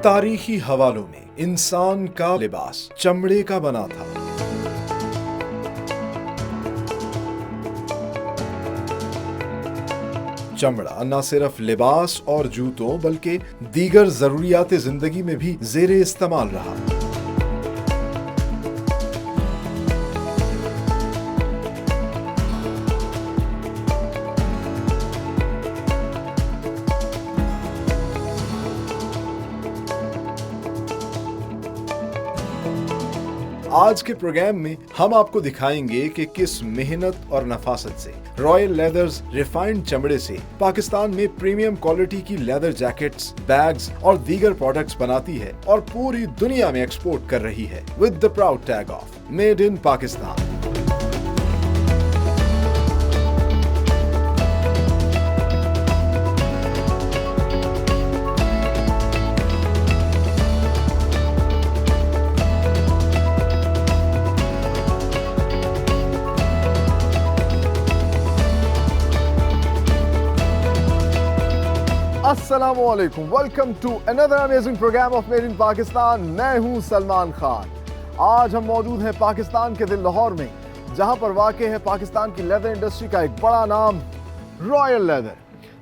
तारीखी हवालों में इंसान का लिबास चमड़े का बना था। चमड़ा न सिर्फ लिबास और जूतों बल्कि दीगर जरूरियात जिंदगी में भी जेरे इस्तेमाल रहा। आज के प्रोग्राम में हम आपको दिखाएंगे कि किस मेहनत और नफासत से रॉयल लेदर्स रिफाइंड चमड़े से पाकिस्तान में प्रीमियम क्वालिटी की लेदर जैकेट्स, बैग्स और दीगर प्रोडक्ट्स बनाती है और पूरी दुनिया में एक्सपोर्ट कर रही है with the proud tag of made in Pakistan. अस्सलामुअलैकुम, welcome to another amazing programme of made in Pakistan. मैं हूं सलमान खान। आज हम मौजूद हैं पाकिस्तान के दिल लाहौर में, जहां पर वाक़ है पाकिस्तान की लेदर इंडस्ट्री का एक बड़ा नाम रॉयल लेदर।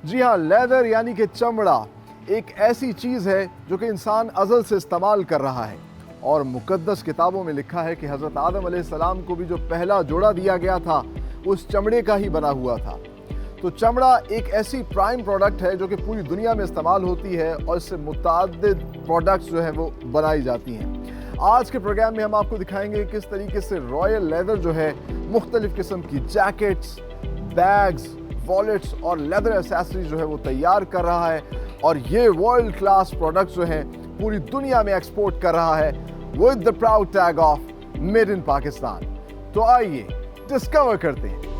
जी हां, लेदर यानी कि चमड़ा एक ऐसी चीज़ है जो कि इंसान अज़ल से इस्तेमाल कर रहा है और मुक़द्दस किताबों में लिखा है कि हज़रत आदम अलैहिस्सलाम को भी जो पहला जोड़ा दिया गया था उस चमड़े का ही बना हुआ था। तो चमड़ा एक ऐसी प्राइम प्रोडक्ट है जो कि पूरी दुनिया में इस्तेमाल होती है और इससे मुताद्दिद प्रोडक्ट्स जो है वो बनाई जाती हैं। आज के प्रोग्राम में हम आपको दिखाएंगे किस तरीके से रॉयल लेदर जो है मुख्तलिफ किस्म की जैकेट्स, बैग्स, वॉलेट्स और लेदर एसेसरीज जो है वो तैयार कर रहा है और ये वर्ल्ड क्लास प्रोडक्ट्स जो हैं पूरी दुनिया में एक्सपोर्ट कर रहा है with the proud tag of made in Pakistan. तो आइए डिस्कवर करते हैं।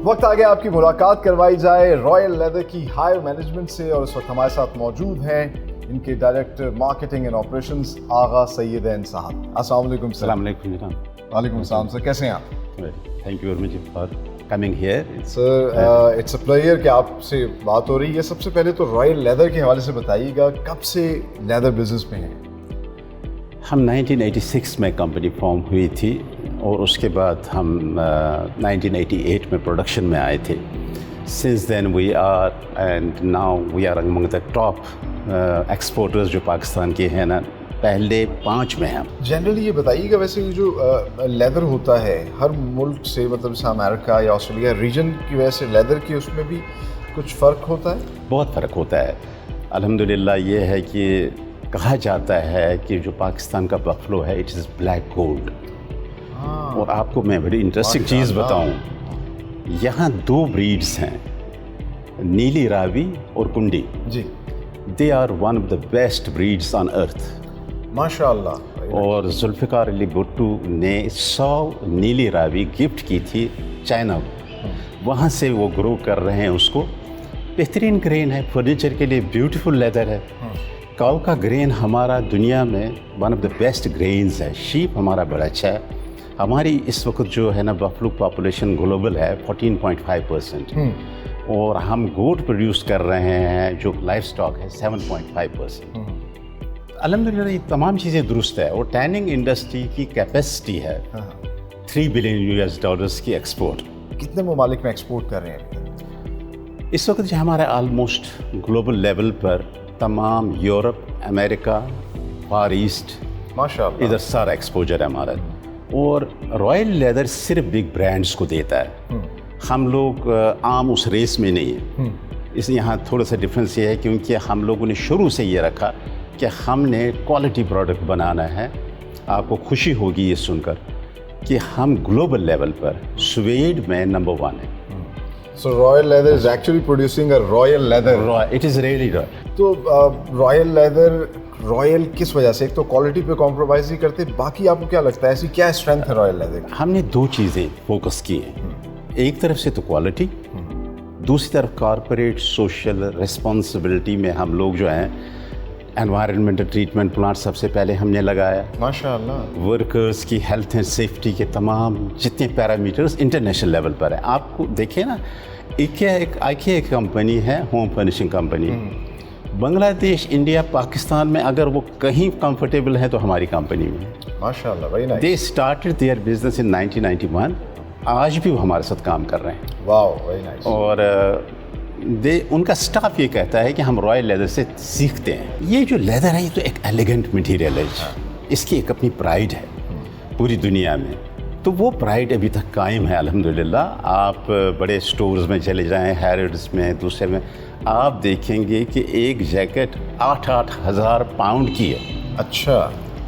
वक्त आ गया आपकी मुलाकात करवाई जाए रॉयल लेदर की हायर मैनेजमेंट से और इस वक्त हमारे साथ मौजूद हैं इनके director marketing and operations Agha Syed एन साहब। अस्सलाम वालेकुम। अस्सलाम वालेकुम। वालेकुम अस्सलाम सर, कैसे हैं आप? Thank you very much for coming here sir. It's a pleasure कि आपसे बात हो रही है। सबसे पहले तो रॉयल लेदर के हवाले से बताइएगा, कब से लेदर बिजनेस में हैं? हम 1986 में कंपनी फॉर्म हुई थी और उसके बाद हम 1988 में प्रोडक्शन में आए थे। Since then we are and now we are among the top exporters जो पाकिस्तान के हैं ना, पहले 5 में हैं। जनरली ये बताइएगा, वैसे ये जो लेदर होता है हर मुल्क से, मतलब जैसे अमेरिका या ऑस्ट्रेलिया रीजन की वजह से लेदर की उसमें भी कुछ फ़र्क होता है? बहुत फ़र्क होता है। अल्हम्दुलिल्लाह ये है कि कहा जाता है कि जो पाकिस्तान का बफलो है इट इज़ ब्लैक गोल्ड। और आपको मैं बड़ी इंटरेस्टिंग चीज़ बताऊं, यहाँ 2 ब्रीड्स हैं, नीली रावी और कुंडी जी। They are one of the best breeds on earth माशाअल्लाह। और जुल्फ़िकार अली भुट्टो ने 100 नीली रावी गिफ्ट की थी चाइना को, वहाँ से वो ग्रो कर रहे हैं उसको। बेहतरीन ग्रेन है, फर्नीचर के लिए ब्यूटीफुल लेदर है। काऊ का ग्रेन हमारा दुनिया में one of the best grains है। शीप हमारा बड़ा अच्छा है। हमारी इस वक्त जो है ना बफलो पॉपुलेशन ग्लोबल है 14.5% और हम गोट प्रोड्यूस कर रहे हैं जो लाइफ स्टॉक है 7.5%। अल्हम्दुलिल्लाह ये तमाम चीज़ें दुरुस्त है। और टैनिंग इंडस्ट्री की कैपेसिटी है $3 बिलियन की एक्सपोर्ट। कितने ममालिक में एक्सपोर्ट कर रहे हैं इस वक्त? जो हमारे आलमोस्ट ग्लोबल लेवल पर तमाम यूरोप, अमेरिका, फार ईस्ट, माशाअल्लाह इधर सारा एक्सपोजर है हमारा। और रॉयल लेदर सिर्फ बिग ब्रांड्स को देता है। हम लोग आम उस रेस में नहीं है। इस यहाँ थोड़ा सा डिफरेंस ये है क्योंकि हम लोगों ने शुरू से ये रखा कि हमने क्वालिटी प्रोडक्ट बनाना है। आपको खुशी होगी ये सुनकर कि हम ग्लोबल लेवल पर स्वेड में नंबर 1 है। So Royal Leather is actually producing a Royal Leather. It is really right. तो Royal Leather रॉयल किस वजह से? एक तो क्वालिटी पे कॉम्प्रोमाइज़ नहीं करते, बाकी आपको क्या लगता है ऐसी क्या स्ट्रेंथ है रॉयल लेदर की? हमने 2 चीज़ें फोकस की हैं। एक तरफ से तो क्वालिटी, दूसरी तरफ कॉरपोरेट सोशल रिस्पॉन्सिबिलिटी में हम लोग जो हैं एनवायरनमेंटल ट्रीटमेंट प्लांट सबसे पहले हमने लगाया। माशाल्लाह। वर्कर्स की हेल्थ एंड सेफ्टी के तमाम जितने पैरामीटर्स इंटरनेशनल लेवल पर है। आपको देखिए ना, IKEA एक कंपनी है, home furnishing company. Bangladesh, India, Pakistan में अगर वो कहीं कंफर्टेबल है तो हमारी कंपनी में है। माशाल्लाह, very nice. They started their business in 1991। आज भी वो हमारे साथ काम कर रहे हैं। Wow, very nice. और उनका स्टाफ ये कहता है कि हम रॉयल लेदर से सीखते हैं। ये जो लेदर है ये तो एक एलिगेंट मटेरियल है। इसकी एक अपनी प्राइड है पूरी दुनिया में, तो वो प्राइड अभी तक कायम है अल्हम्दुलिल्लाह। आप बड़े स्टोर्स में चले जाएं, हैरिड्स में, दूसरे में, आप देखेंगे कि एक जैकेट 8-8 हज़ार पाउंड की है। अच्छा।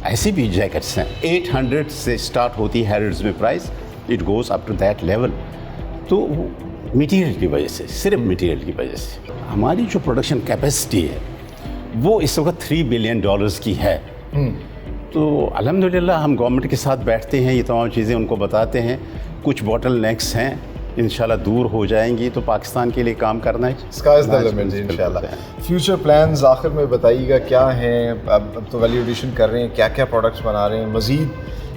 ऐसी भी जैकेट्स हैं 800 से स्टार्ट होती है हैरिड्स में price, it goes up to that level. तो मटेरियल की वजह से, सिर्फ मटेरियल की वजह से हमारी जो प्रोडक्शन कैपेसिटी है वो इस वक्त $3 बिलियन की है। तो अल्हम्दुलिल्लाह हम गवर्नमेंट के साथ बैठते हैं, ये तमाम चीज़ें उनको बताते हैं। कुछ बॉटल नेक्स हैं, इंशाल्लाह दूर हो जाएंगी, तो पाकिस्तान के लिए काम करना है। स्काई इज़ द लिमिट इंशाल्लाह। फ्यूचर प्लान्स आखिर में बताइएगा क्या हैं? अब तो वैल्यू एडिशन कर रहे हैं, क्या क्या प्रोडक्ट्स बना रहे हैं, मज़ीद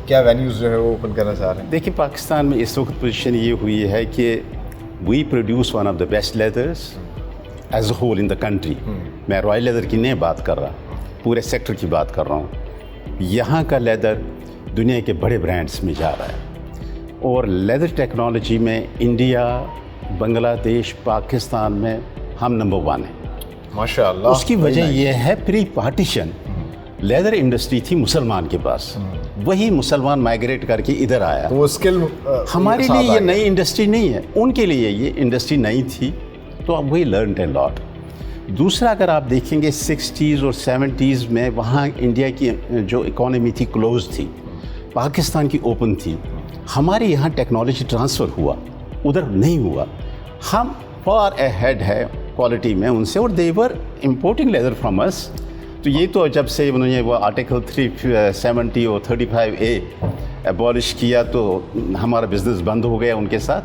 क्या वेन्यूज़ जो है वो ओपन करना चाह रहे हैं? देखिए, पाकिस्तान में इस वक्त पोजीशन ये हुई है कि we produce one of the best leathers as a whole in the country. मैं रॉयल लेदर की नहीं बात कर रहा, पूरे सेक्टर की बात कर रहा हूँ। यहाँ का लेदर दुनिया के बड़े ब्रांड्स में जा रहा है, और लेदर टेक्नोलॉजी में इंडिया, बांग्लादेश, पाकिस्तान में हम नंबर 1 हैं माशाअल्लाह। उसकी वजह यह है, प्री पार्टीशन लेदर इंडस्ट्री थी मुसलमान के पास, वही मुसलमान माइग्रेट करके इधर आया। तो वो स्किल हमारे लिए ये नई इंडस्ट्री नहीं है, उनके लिए ये इंडस्ट्री नई थी, तो अब वही लर्न ए लॉट। दूसरा, अगर आप देखेंगे 60s और 70s में वहाँ इंडिया की जो इकोनॉमी थी क्लोज थी, पाकिस्तान की ओपन थी। हमारे यहाँ टेक्नोलॉजी ट्रांसफ़र हुआ, उधर नहीं हुआ। हम फार अहेड है क्वालिटी में उनसे, और दे वर इम्पोर्टिंग लेदर फ्रॉम अस। तो ये तो जब से उन्होंने वो आर्टिकल 370 और 35A एबॉलिश किया तो हमारा बिजनेस बंद हो गया उनके साथ,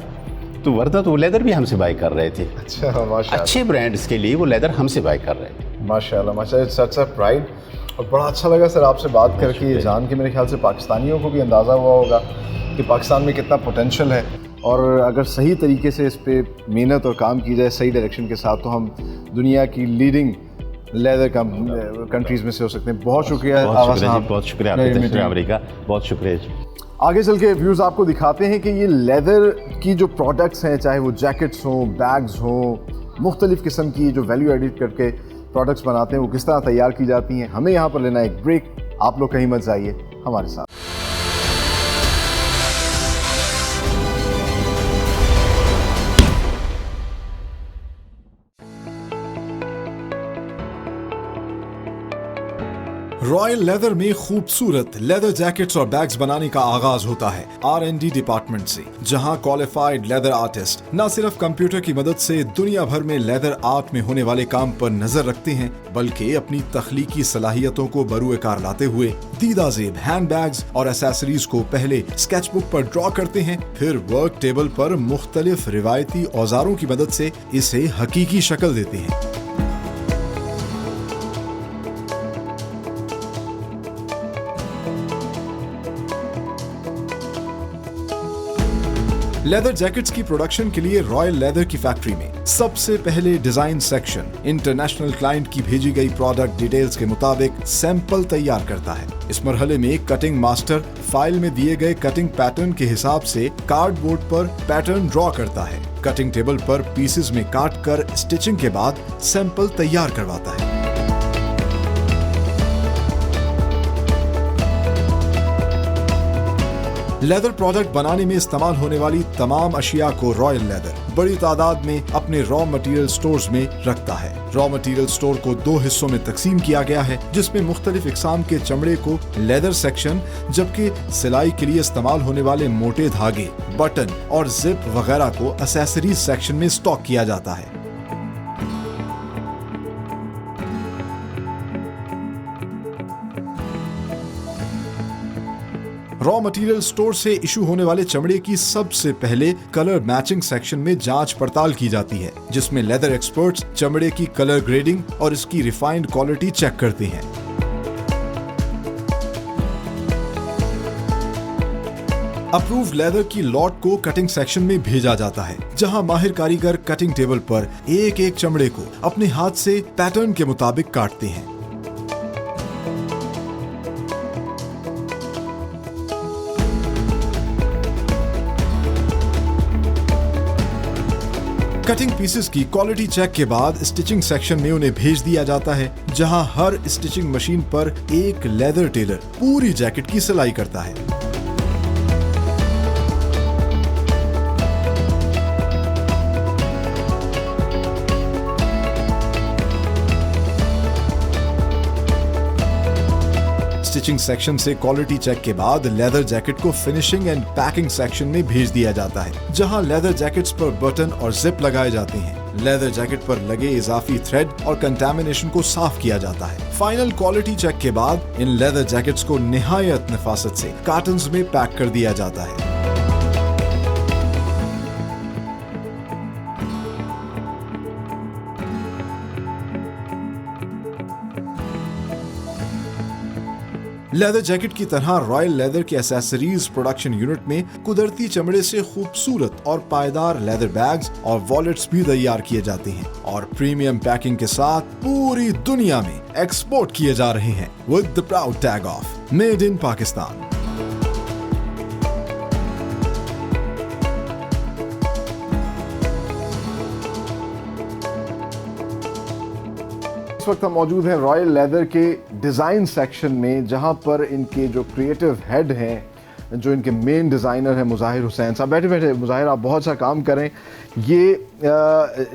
तो वरना तो वो लेदर भी हमसे बाय कर रहे थे। अच्छा, माशाल्लाह। अच्छे ब्रांड्स के लिए वो लेदर हमसे बाय कर रहे थे। माशाल्लाह माशाल्लाह, सच प्राइड। और बड़ा अच्छा लगा सर आपसे बात करके, ये जान के मेरे ख्याल से पाकिस्तानियों को भी अंदाज़ा हुआ होगा कि पाकिस्तान में कितना पोटेंशियल है, और अगर सही तरीके से इस पर मेहनत और काम की जाए सही डायरेक्शन के साथ, तो हम दुनिया की लीडिंग लेदर कंट्रीज़ में से हो सकते हैं। बहुत शुक्रिया बहुत शुक्रिया अमेरिका, बहुत शुक्रिया जी। आगे चल के व्यूज़ आपको दिखाते हैं कि ये लेदर की जो प्रोडक्ट्स हैं, चाहे वो जैकेट्स हों, बैग्स हों, मुख्तलिफ़ किस्म की जो वैल्यू एडिट करके प्रोडक्ट्स बनाते हैं, वो किस तरह तैयार की जाती हैं। हमें यहाँ पर लेना एक ब्रेक, आप लोग कहीं मत जाइए, हमारे साथ। रॉयल लेदर में खूबसूरत लेदर जैकेट्स और बैग्स बनाने का आगाज होता है R&D डिपार्टमेंट से, जहां क्वालिफाइड लेदर आर्टिस्ट न सिर्फ कंप्यूटर की मदद से दुनिया भर में लेदर आर्ट में होने वाले काम पर नजर रखते हैं, बल्कि अपनी तख्लीकी सलाहियतों को बरूए कार लाते हुए दीदा ज़ेब हैंड बैग्स और एसेसरीज को पहले स्केचबुक पर ड्रॉ करते हैं, फिर वर्क टेबल पर मुख्तलिफ रिवायती औजारों की मदद से इसे हकीकी शक्ल देते हैं। लेदर जैकेट्स की प्रोडक्शन के लिए रॉयल लेदर की फैक्ट्री में सबसे पहले डिजाइन सेक्शन इंटरनेशनल क्लाइंट की भेजी गई प्रोडक्ट डिटेल्स के मुताबिक सैंपल तैयार करता है। इस मरहले में कटिंग मास्टर फाइल में दिए गए कटिंग पैटर्न के हिसाब से कार्डबोर्ड पर पैटर्न ड्रॉ करता है, कटिंग टेबल पर पीसेस में काट कर स्टिचिंग के बाद सैंपल तैयार करवाता है। लेदर प्रोडक्ट बनाने में इस्तेमाल होने वाली तमाम अशिया को रॉयल लेदर बड़ी तादाद में अपने रॉ मटेरियल स्टोर्स में रखता है। रॉ मटेरियल स्टोर को 2 हिस्सों में तकसीम किया गया है, जिसमें मुख्तलिफ इकसाम के चमड़े को लेदर सेक्शन, जबकि सिलाई के लिए इस्तेमाल होने वाले मोटे धागे, बटन और जिप वगैरह को एक्सेसरीज सेक्शन में स्टॉक किया जाता है। रॉ मटेरियल स्टोर से इशू होने वाले चमड़े की सबसे पहले कलर मैचिंग सेक्शन में जांच पड़ताल की जाती है, जिसमें लेदर एक्सपर्ट्स चमड़े की कलर ग्रेडिंग और इसकी रिफाइंड क्वालिटी चेक करते हैं। अप्रूव्ड लेदर की लॉट को कटिंग सेक्शन में भेजा जाता है, जहां माहिर कारीगर कटिंग टेबल पर एक एक चमड़े को अपने हाथ से पैटर्न के मुताबिक काटते हैं। कटिंग पीसेस की क्वालिटी चेक के बाद स्टिचिंग सेक्शन में उन्हें भेज दिया जाता है, जहां हर स्टिचिंग मशीन पर एक लेदर टेलर पूरी जैकेट की सिलाई करता है। स्टिचिंग सेक्शन से क्वालिटी चेक के बाद लेदर जैकेट को फिनिशिंग एंड पैकिंग सेक्शन में भेज दिया जाता है, जहां लेदर जैकेट्स पर बटन और जिप लगाए जाते हैं। लेदर जैकेट पर लगे इजाफी थ्रेड और कंटामिनेशन को साफ किया जाता है। फाइनल क्वालिटी चेक के बाद इन लेदर जैकेट्स को निहायत नफासत से कार्टन्स में पैक कर दिया जाता है। लेदर जैकेट की तरह रॉयल लेदर के एसेसरीज प्रोडक्शन यूनिट में कुदरती चमड़े से खूबसूरत और पायदार लेदर बैग्स और वॉलेट्स भी तैयार किए जाते हैं और प्रीमियम पैकिंग के साथ पूरी दुनिया में एक्सपोर्ट किए जा रहे हैं with the proud tag of made in Pakistan. इस वक्त हम मौजूद हैं रॉयल लेदर के डिज़ाइन सेक्शन में, जहां पर इनके जो क्रिएटिव हेड हैं, जो इनके मेन डिज़ाइनर हैं मुज़ाहिर हुसैन साहब। बैठे बैठे मुज़ाहिर, आप बहुत सा काम करें, ये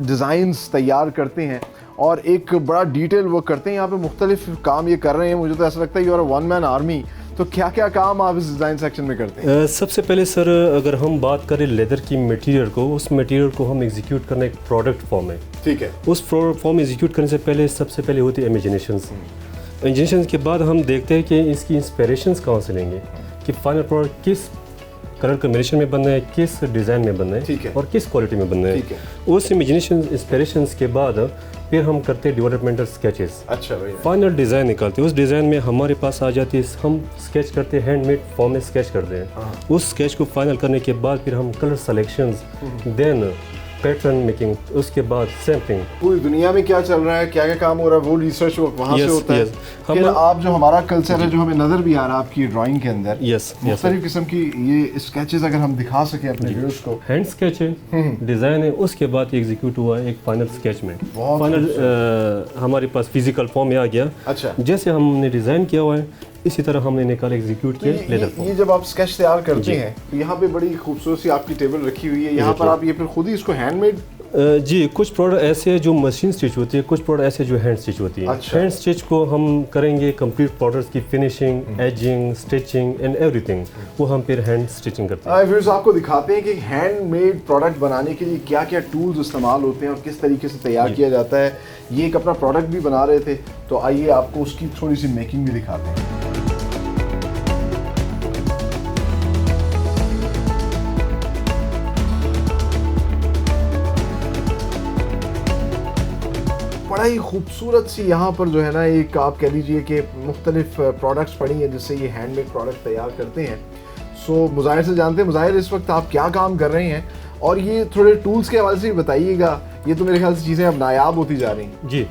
डिज़ाइंस तैयार करते हैं और एक बड़ा डिटेल वर्क करते हैं। यहाँ पे मुख्तलिफ काम ये कर रहे हैं, मुझे तो ऐसा लगता है you are one man army. तो क्या क्या काम आप इस डिज़ाइन सेक्शन में करते हैं? सबसे पहले सर, अगर हम बात करें लेदर की मटेरियल को, उस मटेरियल को हम एग्जीक्यूट करना एक प्रोडक्ट फॉर्म है। ठीक है। उस फॉर्म एग्जीक्यूट करने से पहले सबसे पहले होती है इमेजिनेशंस। इमेजिनेशंस के बाद हम देखते हैं कि इसकी इंस्पिरेशंस कहाँ से लेंगे, कि फाइनल प्रोडक्ट किस कलर कॉम्बिनेशन में बनना है, किस डिज़ाइन में बनना है और किस क्वालिटी में बनना है। उस इमेजिनेशन इंस्पिरेशंस के बाद फिर हम करते हैं डेवलपमेंटल स्केचेस। अच्छा भैया। फाइनल डिज़ाइन निकालते हैं। उस डिज़ाइन में हमारे पास आ जाती है, हम स्केच करते हैं, हैंडमेड फॉर्म में स्केच करते हैं। उस स्केच को फाइनल करने के बाद फिर हम colour selections, then pattern making, उसके बाद सैम्पलिंग। पूरी दुनिया में क्या चल रहा है, क्या क्या काम हो रहा है, वो रिसर्च वहाँ से होता है। फिर आप जो हमारा कल्चर है, जो हमें नज़र भी आ रहा है आपकी ड्राइंग के अंदर, मुख्तलिफ किस्म की ये स्केचेस अगर हम दिखा सकें अपने व्यूअर्स को। हैंड स्केच है, डिज़ाइन है, उसके बाद एग्जीक्यूट हुआ है एक फाइनल स्केच में। फाइनल हमारे पास फिजिकल फॉर्म में आ गया। अच्छा। जैसे हमने डिज़ाइन किया हुआ है, इसी तरह हमने निकाल एग्जीक्यूट किया लेदर फॉर्म। ये जब आप स्केच तैयार करते हैं, तो यहाँ पे बड़ी खूबसूरत सी आपकी टेबल रखी हुई है, यहाँ पर आप ये फिर खुद ही इसको हैंडमेड। जी, कुछ प्रोडक्ट ऐसे हैं जो मशीन स्टिच होती है, कुछ प्रोडक्ट ऐसे जो हैंड स्टिच होती है। अच्छा। हैंड स्टिच को हम करेंगे कंप्लीट प्रोडक्ट्स की finishing, ageing, stitching and everything, वो हम फिर हैंड स्टिचिंग करते हैं। फिर आपको दिखाते हैं कि हैंडमेड प्रोडक्ट बनाने के लिए क्या क्या टूल्स इस्तेमाल होते हैं और किस तरीके से तैयार किया जाता है। ये एक अपना प्रोडक्ट भी बना रहे थे, तो आइए आपको उसकी थोड़ी सी मेकिंग भी दिखाते हैं। बड़ा ही खूबसूरत सी यहाँ पर जो है ना, एक आप कह लीजिए कि मुख्तलिफ प्रोडक्ट्स पड़ी हैं जिससे ये हैंडमेड प्रोडक्ट तैयार करते हैं। सो मुज़ाहिर से जानते हैं, मुज़ाहिर इस वक्त आप क्या काम कर रहे हैं और ये थोड़े टूल्स के हवाले से भी बताइएगा। ये तो मेरे ख्याल से चीज़ें अब नायाब होती जा रही हैं। जी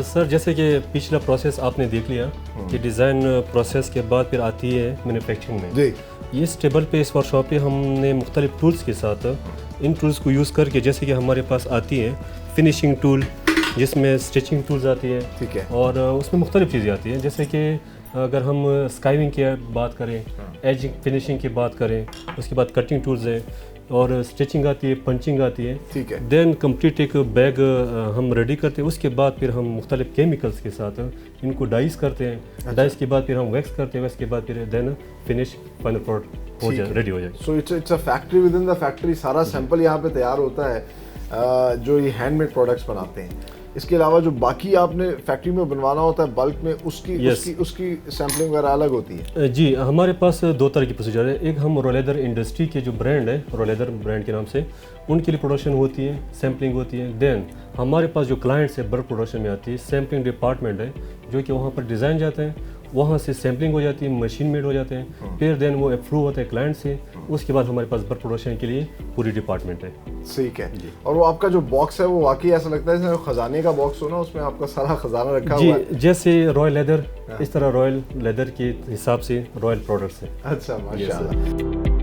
सर, जैसे कि पिछला प्रोसेस आपने देख लिया कि डिज़ाइन प्रोसेस के बाद फिर आती है मैन्युफैक्चरिंग में। जी। ये इस टेबल पे, इस वर्कशॉप पे हमने मुख्तलिफ टूल्स के साथ इन टूल्स को यूज़ करके, जैसे कि हमारे पास आती है फिनिशिंग टूल, जिसमें स्टिचिंग टूल्स आती है। ठीक है। और उसमें मुख्तलिफ चीज़ें आती हैं, जैसे कि अगर हम स्काइविंग की बात करें, एजिंग फिनिशिंग की बात करें, उसके बाद कटिंग टूल्स हैं और स्टिचिंग आती है, पंचिंग आती है। ठीक है। देन कंप्लीट एक बैग हम रेडी करते हैं। उसके बाद फिर हम मुख्तलिफ केमिकल्स के साथ इनको डाइस करते हैं। अच्छा। डाइस के बाद फिर हम वैक्स करते हैं, वैक्स के बाद फिर देन फिनिश फाइनल प्रोडक्ट हो जाए, रेडी हो जाए। So it's a factory with in the factory, सारा सैंपल यहाँ पे तैयार होता है जो ये हैंडमेड प्रोडक्ट्स बनाते हैं। इसके अलावा जो बाकी आपने फैक्ट्री में बनवाना होता है बल्क में, उसकी सैम्पलिंग वगैरह अलग होती है? जी, हमारे पास दो तरह की प्रोसीजर है। एक हम रॉय लेदर इंडस्ट्री के जो ब्रांड है, रॉय लेदर ब्रांड के नाम से, उनके लिए प्रोडक्शन होती है, सैम्पलिंग होती है। देन हमारे पास जो क्लाइंट्स है बल्क प्रोडक्शन में आती है, सैम्पलिंग डिपार्टमेंट है जो कि वहाँ पर डिज़ाइन जाते हैं, वहाँ से सैम्पलिंग हो जाती है, मशीन मेड हो जाते हैं, फिर देन वो अप्रूव होता है क्लाइंट से। उसके बाद हमारे पास बल्क प्रोडक्शन के लिए पूरी डिपार्टमेंट है। ठीक है। और वो आपका जो बॉक्स है वो वाकई ऐसा लगता है जैसे खजाने का बॉक्स हो ना, उसमें आपका सारा खजाना रखा हुआ है। जैसे रॉयल लेदर, इस तरह रॉयल लेदर के हिसाब से रॉयल प्रोडक्ट्स है। अच्छा, माशाल्लाह।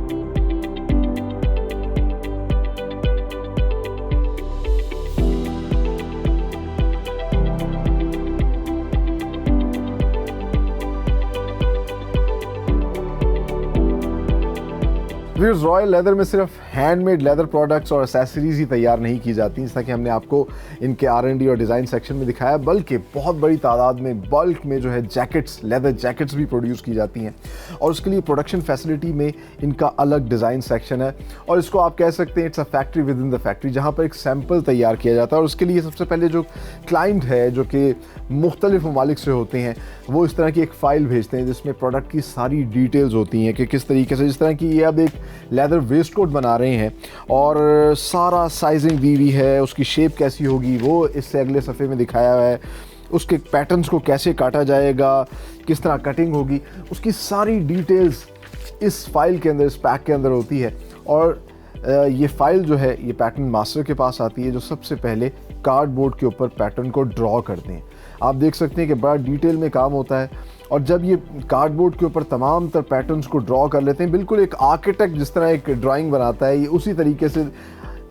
व्यूअर्स, रॉयल लेदर में सिर्फ हैंडमेड लेदर प्रोडक्ट्स और एसेसरीज ही तैयार नहीं की जाती, जैसा कि हमने आपको इनके R&D और डिज़ाइन सेक्शन में दिखाया, बल्कि बहुत बड़ी तादाद में बल्क में जो है जैकेट्स, लेदर जैकेट्स भी प्रोड्यूस की जाती हैं। और उसके लिए प्रोडक्शन फैसिलिटी में इनका अलग डिज़ाइन सेक्शन है, और इसको आप कह सकते हैं it's a factory with in the factory, जहाँ पर एक सैम्पल तैयार किया जाता है। और उसके लिए सबसे पहले जो क्लाइंट है जो कि मुख्तलिफ ममालिक से होते हैं, वो इस तरह की एक फ़ाइल भेजते हैं जिसमें प्रोडक्ट की सारी डिटेल्स होती हैं कि किस तरीके से, जिस तरह की ये अब एक लेदर वेस्ट कोट बना रहे हैं और सारा साइजिंग दी हुई है, उसकी शेप कैसी होगी वो इससे अगले सफ़े में दिखाया हुआ है, उसके पैटर्न्स को कैसे काटा जाएगा, किस तरह कटिंग होगी, उसकी सारी डिटेल्स इस फाइल के अंदर, इस पैक के अंदर होती है। और ये फ़ाइल जो है ये पैटर्न मास्टर के पास आती है, जो सबसे पहले कार्डबोर्ड के ऊपर पैटर्न को ड्रॉ करते हैं। आप देख सकते हैं कि बड़ा डिटेल में काम होता है, और जब ये कार्डबोर्ड के ऊपर तमाम तर पैटर्न्स को ड्रॉ कर लेते हैं, बिल्कुल एक आर्किटेक्ट जिस तरह एक ड्राइंग बनाता है, ये उसी तरीके से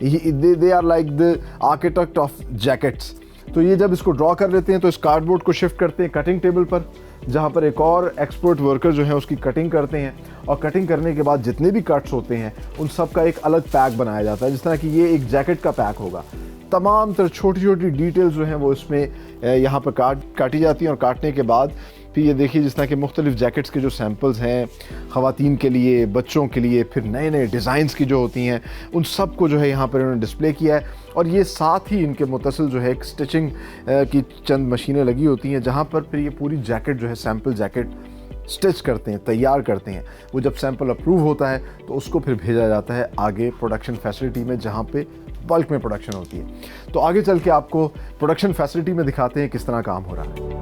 they are like the architect of jackets. तो ये जब इसको ड्रॉ कर लेते हैं तो इस कार्डबोर्ड को शिफ्ट करते हैं कटिंग टेबल पर, जहाँ पर एक और एक्सपर्ट वर्कर जो है उसकी कटिंग करते हैं, और कटिंग करने के बाद जितने भी कट्स होते हैं उन सब का एक अलग पैक बनाया जाता है, जिस तरह कि ये एक जैकेट का पैक होगा। तमाम तरह छोटी छोटी डिटेल्स जो हैं वो इसमें यहाँ पर काटी जाती हैं, और काटने के बाद फिर ये देखिए जिस तरह के मुख्तलिफ जैकेट्स के जो सैम्पल्स हैं ख़वातीन के लिए, बच्चों के लिए, फिर नए नए डिज़ाइंस की जो होती हैं, उन सब को जो है यहाँ पर इन्होंने डिस्प्ले किया है। और ये साथ ही इनके मुतसिल जो है एक स्टिचिंग की चंद मशीनें लगी होती हैं, जहाँ पर फिर ये पूरी जैकेट जो है सैम्पल जैकेट स्टिच करते हैं, तैयार करते हैं। वो जब सैम्पल अप्रूव होता है तो उसको फिर भेजा जाता है आगे प्रोडक्शन फैसिलिटी में, जहाँ पे बल्क में प्रोडक्शन होती है। तो आगे चल के आपको प्रोडक्शन फैसिलिटी में दिखाते हैं किस तरह काम हो रहा है।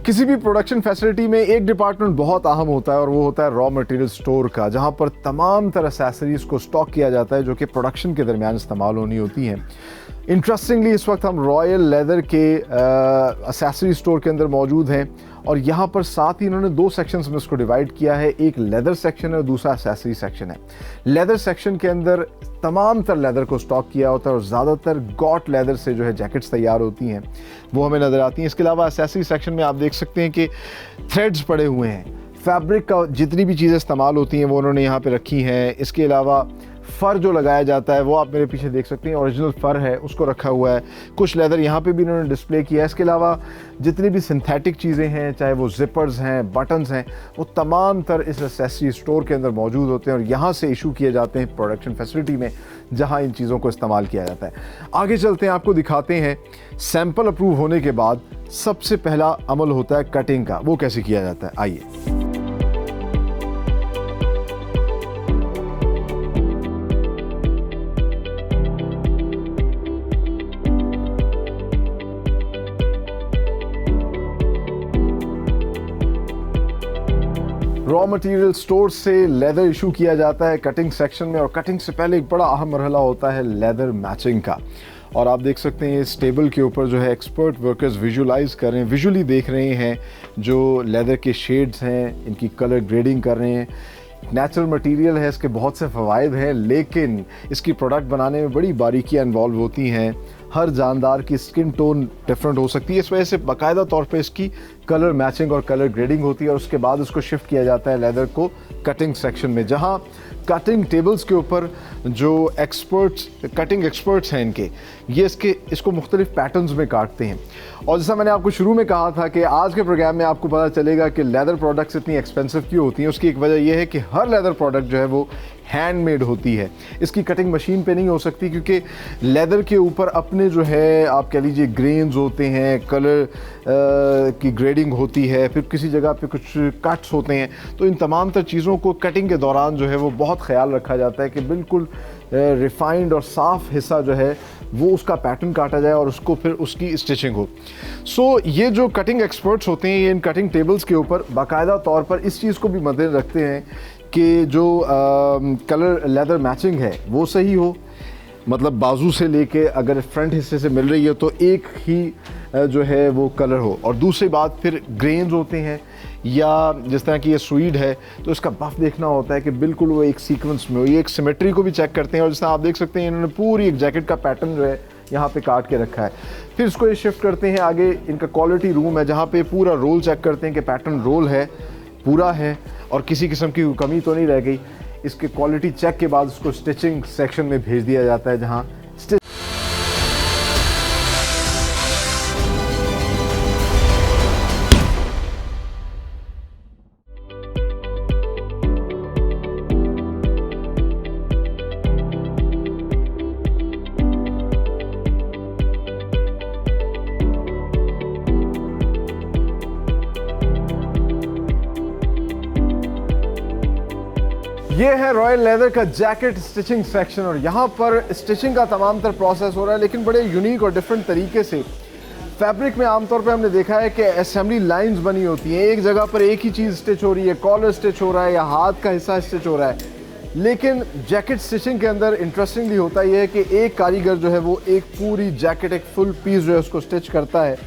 किसी भी प्रोडक्शन फैसिलिटी में एक डिपार्टमेंट बहुत अहम होता है, और वो होता है रॉ मटेरियल स्टोर का, जहाँ पर तमाम तरह एसेसरीज़ को स्टॉक किया जाता है जो कि प्रोडक्शन के दरमियान इस्तेमाल होनी होती हैं। इंटरेस्टिंगली इस वक्त हम रॉयल लेदर के एसेसरी स्टोर के अंदर मौजूद हैं, और यहाँ पर साथ ही इन्होंने दो सेक्शंस में इसको डिवाइड किया है, एक लेदर सेक्शन है और दूसरा एसेसरी सेक्शन है। लेदर सेक्शन के अंदर तमाम तर लेदर को स्टॉक किया होता है, और ज़्यादातर गॉट लेदर से जो है जैकेट्स तैयार होती हैं वो हमें नज़र आती हैं। इसके अलावा एसेसरी सेक्शन में आप देख सकते हैं कि थ्रेड्स पड़े हुए हैं, फैब्रिक का जितनी भी चीज़ें इस्तेमाल होती हैं वो उन्होंने यहाँ पे रखी हैं। इसके अलावा फ़र जो लगाया जाता है वो आप मेरे पीछे देख सकते हैं, ओरिजिनल फ़र है उसको रखा हुआ है। कुछ लेदर यहाँ पे भी इन्होंने डिस्प्ले किया है। इसके अलावा जितनी भी सिंथेटिक चीज़ें हैं, चाहे वो जिपर्स हैं, बटन्स हैं, वो तमाम तर इस एसेसरी स्टोर के अंदर मौजूद होते हैं, और यहाँ से इशू किए जाते हैं प्रोडक्शन फैसिलिटी में, जहाँ इन चीज़ों को इस्तेमाल किया जाता है। आगे चलते हैं, आपको दिखाते हैं सैंपल अप्रूव होने के बाद सबसे पहला अमल होता है कटिंग का, वो कैसे किया जाता है, आइए। रॉ मटेरियल स्टोर से लेदर इशू किया जाता है कटिंग सेक्शन में, और कटिंग से पहले एक बड़ा अहम मरहला होता है लेदर मैचिंग का। और आप देख सकते हैं इस टेबल के ऊपर जो है एक्सपर्ट वर्कर्स विजुलाइज कर रहे हैं, विजुअली देख रहे हैं जो लेदर के शेड्स हैं, इनकी कलर ग्रेडिंग कर रहे हैं। नेचुरल मटेरियल है, इसके बहुत से फ़वाइद हैं, लेकिन इसकी प्रोडक्ट बनाने में बड़ी बारीकियाँ इन्वॉल्व होती हैं। हर जानदार की स्किन टोन डिफरेंट हो सकती है। इस वजह से बाकायदा तौर पे इसकी कलर मैचिंग और कलर ग्रेडिंग होती है और उसके बाद उसको शिफ्ट किया जाता है लेदर को कटिंग सेक्शन में, जहां कटिंग टेबल्स के ऊपर जो कटिंग एक्सपर्ट्स हैं इनके, ये इसको मुख्तलिफ पैटर्न्स में काटते हैं। और जैसा मैंने आपको शुरू में कहा था कि आज के प्रोग्राम में आपको पता चलेगा कि लेदर प्रोडक्ट्स इतनी एक्सपेंसिव क्यों होती हैं। उसकी एक वजह यह है कि हर लेदर प्रोडक्ट जो है वो हैंडमेड होती है। इसकी कटिंग मशीन पे नहीं हो सकती, क्योंकि लेदर के ऊपर अपने जो है आप कह लीजिए ग्रेन्स होते हैं, कलर की ग्रेडिंग होती है, फिर किसी जगह पे कुछ कट्स होते हैं। तो इन तमाम तर चीज़ों को कटिंग के दौरान जो है वो बहुत ख्याल रखा जाता है कि बिल्कुल रिफाइंड और साफ़ हिस्सा जो है वो उसका पैटर्न काटा जाए और उसको फिर उसकी स्टिचिंग हो। सो ये जो कटिंग एक्सपर्ट्स होते हैं ये इन कटिंग टेबल्स के ऊपर बाकायदा तौर पर इस चीज़ को भी मद्देनजर रखते हैं कि जो कलर लेदर मैचिंग है वो सही हो, मतलब बाजू से लेके अगर फ्रंट हिस्से से मिल रही है तो एक ही जो है वो कलर हो। और दूसरी बात फिर ग्रेन्स होते हैं या जिस तरह की ये स्वीड है तो इसका बफ देखना होता है कि बिल्कुल वो एक सीक्वेंस में हो। ये एक सिमेट्री को भी चेक करते हैं और जैसा आप देख सकते हैं इन्होंने पूरी एक जैकेट का पैटर्न जो है यहाँ पे काट के रखा है। फिर इसको ये शिफ्ट करते हैं आगे, इनका क्वालिटी रूम है जहाँ पे पूरा रोल चेक करते हैं कि पैटर्न रोल है, पूरा है और किसी किस्म की कमी तो नहीं रह गई। इसके क्वालिटी चेक के बाद उसको स्टिचिंग सेक्शन में भेज दिया जाता है जहाँ ये है रॉयल लेदर का जैकेट स्टिचिंग सेक्शन और यहाँ पर स्टिचिंग का तमाम तर प्रोसेस हो रहा है, लेकिन बड़े यूनिक और डिफरेंट तरीके से। फैब्रिक में आमतौर पे हमने देखा है कि असेंबली लाइंस बनी होती हैं, एक जगह पर एक ही चीज़ स्टिच हो रही है, कॉलर स्टिच हो रहा है या हाथ का हिस्सा स्टिच हो रहा है। लेकिन जैकेट स्टिचिंग के अंदर इंटरेस्टिंगली होता यह है कि एक कारीगर जो है वो एक पूरी जैकेट, एक फुल पीस जो है उसको स्टिच करता है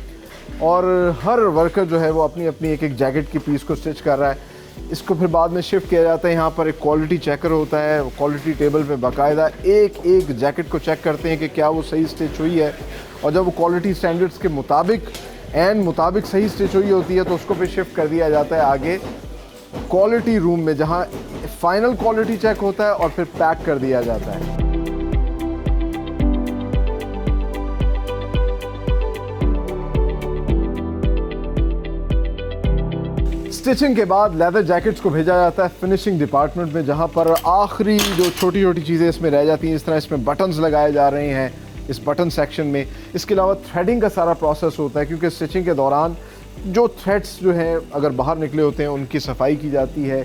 और हर वर्कर जो है वो अपनी अपनी एक एक जैकेट की पीस को स्टिच कर रहा है। इसको फिर बाद में शिफ्ट किया जाता है। यहाँ पर एक क्वालिटी चेकर होता है, क्वालिटी टेबल पे बाकायदा एक एक जैकेट को चेक करते हैं कि क्या वो सही स्टिच हुई है और जब वो क्वालिटी स्टैंडर्ड्स के मुताबिक सही स्टिच हुई होती है तो उसको फिर शिफ्ट कर दिया जाता है आगे क्वालिटी रूम में, जहाँ फाइनल क्वालिटी चेक होता है और फिर पैक कर दिया जाता है। स्टिचिंग के बाद लेदर जैकेट्स को भेजा जाता है फिनिशिंग डिपार्टमेंट में, जहां पर आखिरी जो छोटी छोटी चीज़ें इसमें रह जाती हैं, इस तरह इसमें बटन्स लगाए जा रहे हैं इस बटन सेक्शन में। इसके अलावा थ्रेडिंग का सारा प्रोसेस होता है, क्योंकि स्टिचिंग के दौरान जो थ्रेड्स जो हैं अगर बाहर निकले होते हैं उनकी सफाई की जाती है,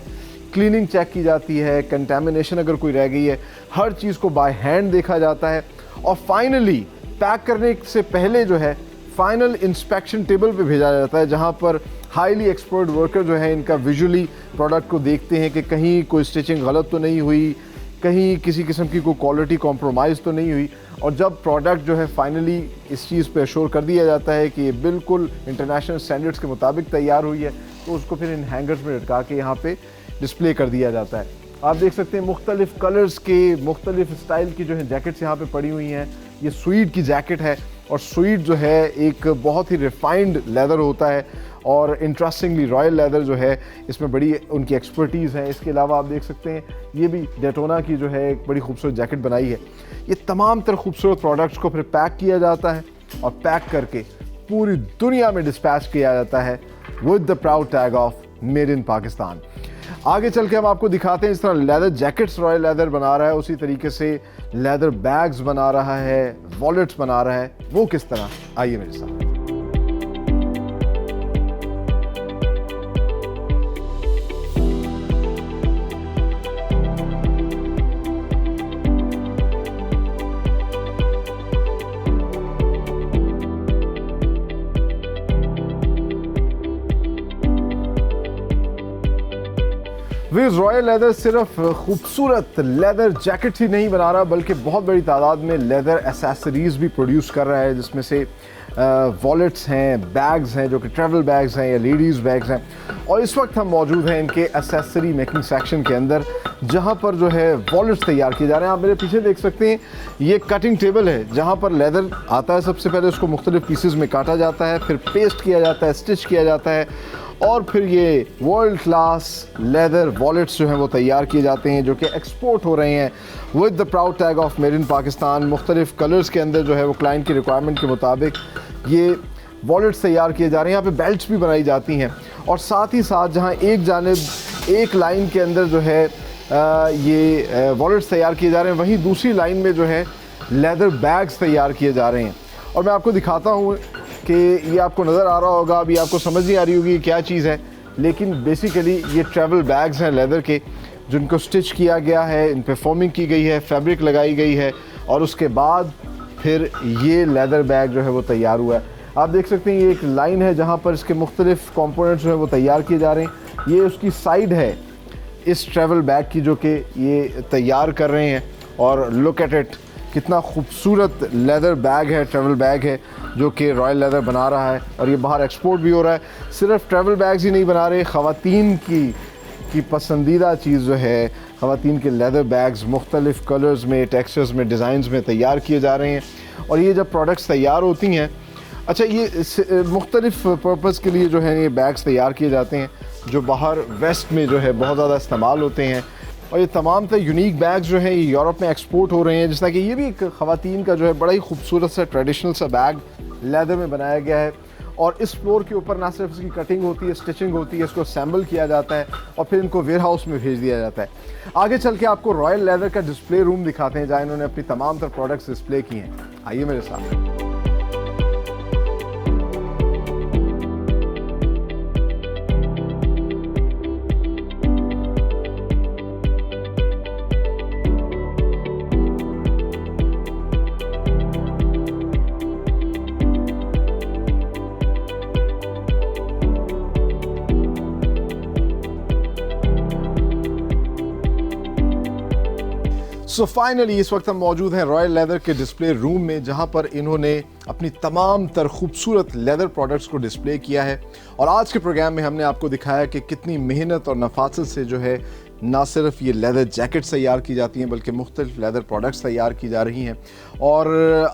क्लीनिंग चेक की जाती है, कंटेमिनेशन अगर कोई रह गई है, हर चीज़ को बाय हैंड देखा जाता है और फाइनली पैक करने से पहले जो है फाइनल इंस्पेक्शन टेबल पे भेजा जाता है, जहां पर हाईली एक्सपर्ट वर्कर जो है इनका विजुअली प्रोडक्ट को देखते हैं कि कहीं कोई स्टिचिंग गलत तो नहीं हुई, कहीं किसी किस्म की कोई क्वालिटी कॉम्प्रोमाइज़ तो नहीं हुई। और जब प्रोडक्ट जो है फाइनली इस चीज़ पे अश्योर कर दिया जाता है कि ये बिल्कुल इंटरनेशनल स्टैंडर्ड्स के मुताबिक तैयार हुई है, तो उसको फिर इन हैंगर्स में लटका के यहाँ पे डिस्प्ले कर दिया जाता है। आप देख सकते हैं मुख्तलिफ कलर्स के मुख्तलिफ स्टाइल की जो है जैकेट्स यहाँ पे पड़ी हुई हैं। ये स्वीड की जैकेट है और स्वीड जो है एक बहुत ही रिफाइंड लेदर होता है और इंटरेस्टिंगली रॉयल लेदर जो है इसमें बड़ी उनकी एक्सपर्टीज़ है। इसके अलावा आप देख सकते हैं ये भी डेटोना की जो है एक बड़ी खूबसूरत जैकेट बनाई है। ये तमाम तरह खूबसूरत प्रोडक्ट्स को फिर पैक किया जाता है और पैक करके पूरी दुनिया में डिस्पैच किया जाता है with the proud tag of made in Pakistan. आगे चल के हम आपको दिखाते हैं, इस तरह लेदर जैकेट्स रॉयल लेदर बना रहा है, उसी तरीके से लेदर बैग्स बना रहा है, वॉलेट्स बना रहा है। वो किस तरह, आइए मेरे साथ। विज रॉयल लेदर सिर्फ खूबसूरत लेदर जैकेट ही नहीं बना रहा बल्कि बहुत बड़ी तादाद में लेदर एसेसरीज भी प्रोड्यूस कर रहा है, जिसमें से वॉलेट्स हैं, बैग्स हैं जो कि ट्रैवल बैग्स हैं या लेडीज़ बैग्स हैं। और इस वक्त हम मौजूद हैं इनके एसेसरी मेकिंग सेक्शन के अंदर, जहां पर जो है वॉलेट्स तैयार किए जा रहे हैं। आप मेरे पीछे देख सकते हैं ये कटिंग टेबल है जहां पर लेदर आता है। सबसे पहले उसको मुख्तलिफ पीसेस में काटा जाता है, फिर पेस्ट किया जाता है, स्टिच किया जाता है और फिर ये वर्ल्ड क्लास लेदर वॉलेट्स जो हैं वो तैयार किए जाते हैं जो कि एक्सपोर्ट हो रहे हैं with the proud tag of made in Pakistan. मुख्तलिफ कलर्स के अंदर जो है वो क्लाइंट की रिक्वायरमेंट के मुताबिक ये वॉलेट्स तैयार किए जा रहे हैं। यहाँ पे बेल्ट्स भी बनाई जाती हैं और साथ ही साथ जहाँ एक जानिब एक लाइन के अंदर जो है ये वॉलेट्स तैयार किए जा रहे हैं, वहीं दूसरी लाइन में जो है लेदर बैग्स तैयार किए जा रहे हैं। और मैं आपको दिखाता हूँ कि ये आपको नज़र आ रहा होगा, अभी आपको समझ नहीं आ रही होगी क्या चीज़ है, लेकिन बेसिकली ये ट्रैवल बैग्स हैं लेदर के, जिनको स्टिच किया गया है, इन पे फॉर्मिंग की गई है, फैब्रिक लगाई गई है और उसके बाद फिर ये लेदर बैग जो है वो तैयार हुआ है। आप देख सकते हैं ये एक लाइन है जहाँ पर इसके मुख्तलिफ कंपोनेंट्स जो है वो तैयार किए जा रहे हैं। ये उसकी साइड है इस ट्रैवल बैग की जो कि ये तैयार कर रहे हैं। और लुक एट इट, कितना खूबसूरत लेदर बैग है, ट्रैवल बैग है जो कि रॉयल लेदर बना रहा है और ये बाहर एक्सपोर्ट भी हो रहा है। सिर्फ ट्रैवल बैग्स ही नहीं बना रहे, ख़वातीन की पसंदीदा चीज़ जो है ख़वातीन के लेदर बैग्स मुख्तलिफ़ कलर्स में, टेक्सचर्स में, डिज़ाइंस में तैयार किए जा रहे हैं। और ये जब प्रोडक्ट्स तैयार होती हैं, अच्छा ये मुख्तलिफ़ पर्पज़ के लिए जो है ये बैग्स तैयार किए जाते हैं जो बाहर वेस्ट में जो है बहुत ज़्यादा इस्तेमाल होते हैं। और ये तमाम तरह यूनिक बैग्स जो हैं ये यूरोप में एक्सपोर्ट हो रहे हैं। जिस तरह कि ये भी एक ख़वातीन का जो है बड़ा ही खूबसूरत सा ट्रेडिशनल सा बैग लेदर में बनाया गया है। और इस फ्लोर के ऊपर ना सिर्फ इसकी कटिंग होती है, स्टिचिंग होती है, इसको असेंबल किया जाता है और फिर इनको वेयर हाउस में भेज दिया जाता है। आगे चल के आपको रॉयल लेदर का डिस्प्ले रूम दिखाते हैं जहाँ इन्होंने अपनी तमाम तरह प्रोडक्ट्स डिस्प्ले किए हैं। आइए मेरे साथ। सो फाइनली इस वक्त हम मौजूद हैं रॉयल लेदर के डिस्प्ले रूम में, जहां पर इन्होंने अपनी तमाम तर खूबसूरत लेदर प्रोडक्ट्स को डिस्प्ले किया है। और आज के प्रोग्राम में हमने आपको दिखाया कि कितनी मेहनत और नफासत से जो है ना सिर्फ ये लेदर जैकेट्स तैयार की जाती हैं बल्कि मुख्तलिफ लेदर प्रोडक्ट्स तैयार की जा रही हैं। और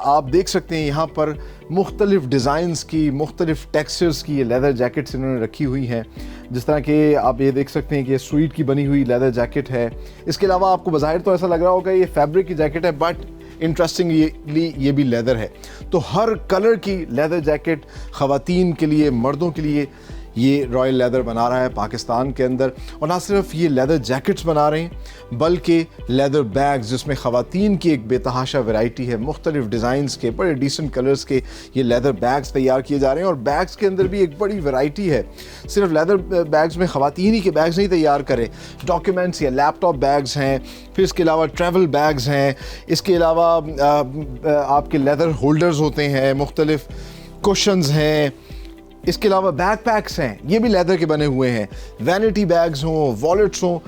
आप देख सकते हैं यहाँ पर मुख्तलिफ डिज़ाइंस की, मुख्तलिफ टेक्सचर्स की ये लेदर जैकेट्स इन्होंने रखी हुई हैं। जिस तरह के आप ये देख सकते हैं कि ये स्वीट की बनी हुई लेदर जैकेट है। इसके अलावा आपको बाज़ाहिर तो ऐसा लग रहा होगा ये फैब्रिक की जैकेट है, बट इंटरेस्टिंगली ये भी लेदर है। तो हर कलर की लेदर जैकेट ख़वातीन के लिए, मर्दों के लिए ये रॉयल लेदर बना रहा है पाकिस्तान के अंदर। और ना सिर्फ ये लेदर जैकेट्स बना रहे हैं बल्कि लेदर बैग्स जिसमें ख़वातीन की एक बेतहाशा वैरायटी है, मुख्तलिफ डिज़ाइंस के, बड़े डिसेंट कलर्स के ये लेदर बैग्स तैयार किए जा रहे हैं। और बैग्स के अंदर भी एक बड़ी वैरायटी है। सिर्फ लेदर बैग्स में ख़वातीन ही के बैग्स नहीं तैयार करें, डॉक्यूमेंट्स या लैपटॉप बैग्स हैं, फिर इसके अलावा ट्रैवल बैग्स हैं, इसके अलावा आपके लेदर होल्डर्स होते हैं, मुख्तलिफ कुशन्स हैं, इसके अलावा बैकपैक्स हैं, ये भी लेदर के बने हुए हैं, वैनिटी बैग्स हों, वॉलेट्स हों,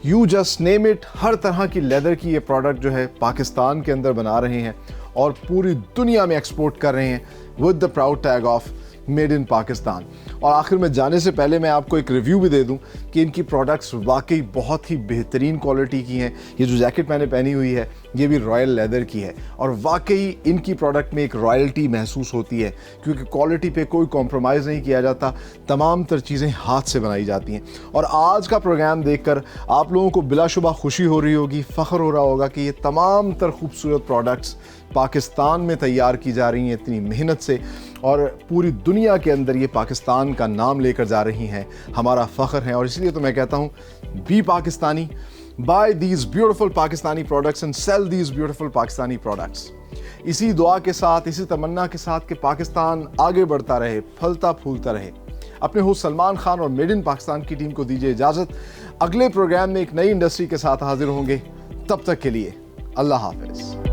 यू जस्ट नेम इट। हर तरह की लेदर की ये प्रोडक्ट जो है पाकिस्तान के अंदर बना रहे हैं और पूरी दुनिया में एक्सपोर्ट कर रहे हैं with the proud tag of made in Pakistan. और आखिर में जाने से पहले मैं आपको एक रिव्यू भी दे दूं कि इनकी प्रोडक्ट्स वाकई बहुत ही बेहतरीन क्वालिटी की हैं। ये जो जैकेट मैंने पहनी हुई है ये भी रॉयल लेदर की है और वाकई इनकी प्रोडक्ट में एक रॉयल्टी महसूस होती है क्योंकि क्वालिटी पे कोई कॉम्प्रोमाइज़ नहीं किया जाता, तमाम तर चीज़ें हाथ से बनाई जाती हैं। और आज का प्रोग्राम देखकर आप लोगों को बिलाशुबा खुशी हो रही होगी, फ़ख्र हो रहा होगा कि ये तमाम तर खूबसूरत प्रोडक्ट्स पाकिस्तान में तैयार की जा रही हैं इतनी मेहनत से और पूरी दुनिया के अंदर ये पाकिस्तान का नाम लेकर जा रही हैं। हमारा फ़ख्र है और इसलिए तो मैं कहता हूँ be Pakistani, buy these beautiful Pakistani products and sell these beautiful Pakistani products. इसी दुआ के साथ, इसी तमन्ना के साथ कि पाकिस्तान आगे बढ़ता रहे, फलता फूलता रहे। अपने होस्ट सलमान खान और मेड इन पाकिस्तान की टीम को दीजिए इजाज़त। अगले प्रोग्राम में एक नई इंडस्ट्री के साथ हाजिर होंगे, तब तक के लिए अल्लाह हाफ़िज़।